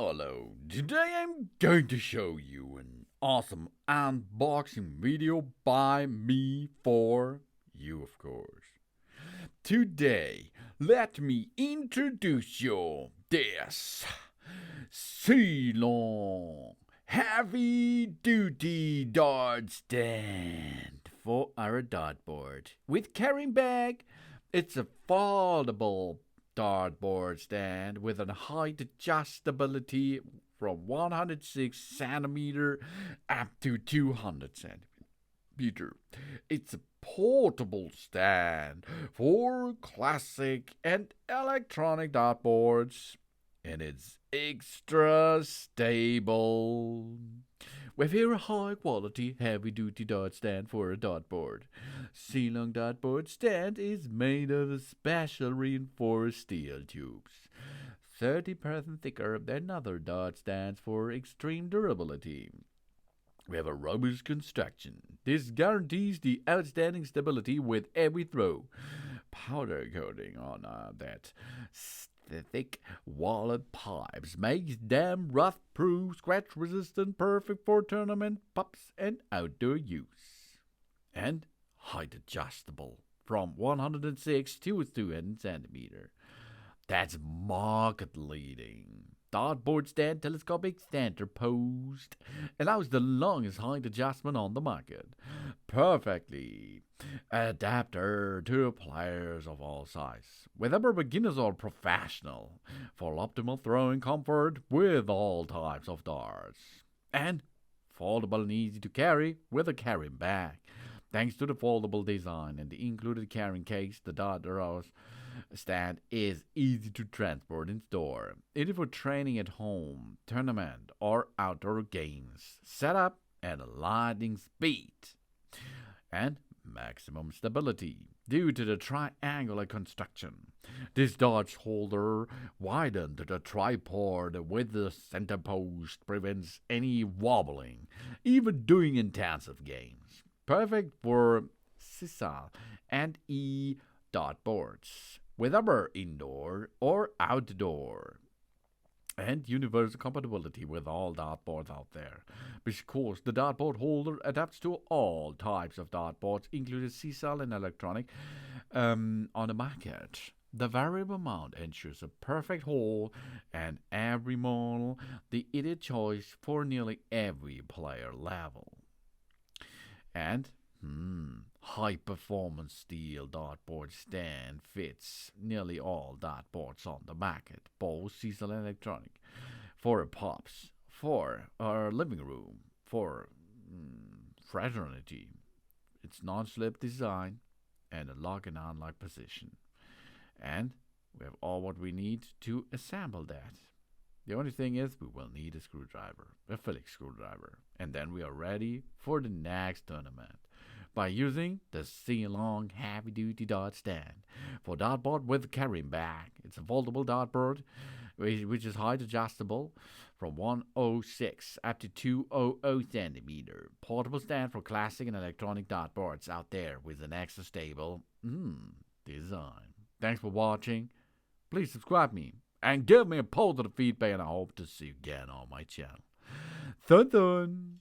Hello, today I'm going to show you an awesome unboxing video by me for you, of course. Today, let me introduce you this Ceylon heavy duty dart stand for our dartboard with carrying bag. It's a foldable dartboard stand with a height adjustability from 106 centimeter up to 200 centimeter. It's a portable stand for classic and electronic dartboards, and it's extra stable. With here a high quality heavy duty dart stand for a dartboard. Ceylon dartboard stand is made of special reinforced steel tubes, 30% thicker than other dart stands for extreme durability. We have a robust construction. This guarantees the outstanding stability with every throw. Powder coating on that thick wallet pipes makes them rust-proof, scratch-resistant, perfect for tournament pups and outdoor use. And height adjustable from 106 to 200 centimeter. That's market leading. Dartboard stand telescopic center post allows the longest height adjustment on the market. Perfectly adapter to players of all sizes, whether beginners or professional, for optimal throwing comfort with all types of darts. And foldable and easy to carry with a carrying bag. Thanks to the foldable design and the included carrying case, the dart stand is easy to transport and store. It is for training at home, tournament, or outdoor games. Setup at a lightning speed. And maximum stability due to the triangular construction. This dart holder widened to the tripod with the center post prevents any wobbling, even during intensive games. Perfect for CISA and E dartboards, whether indoor or outdoor. And universal compatibility with all dartboards out there. Because the dartboard holder adapts to all types of dartboards, including CCL and electronic, on the market. The variable mount ensures a perfect hole and every model, the ideal choice for nearly every player level. And high performance steel dartboard stand fits nearly all dartboards on the market, both CCL and electronic, for pops, for our living room, for fraternity. It's non-slip design and a lock and unlock position. And we have all what we need to assemble that. The only thing is we will need a screwdriver, a Phillips screwdriver, and then we are ready for the next tournament by using the Ceylon heavy duty dart stand for dartboard with carrying bag. It's a foldable dartboard which is height adjustable from 106 up to 200 centimeter. Portable stand for classic and electronic dartboards out there with an extra stable design. Thanks for watching. Please subscribe me and give me a positive feedback, and I hope to see you again on my channel. Thun thun!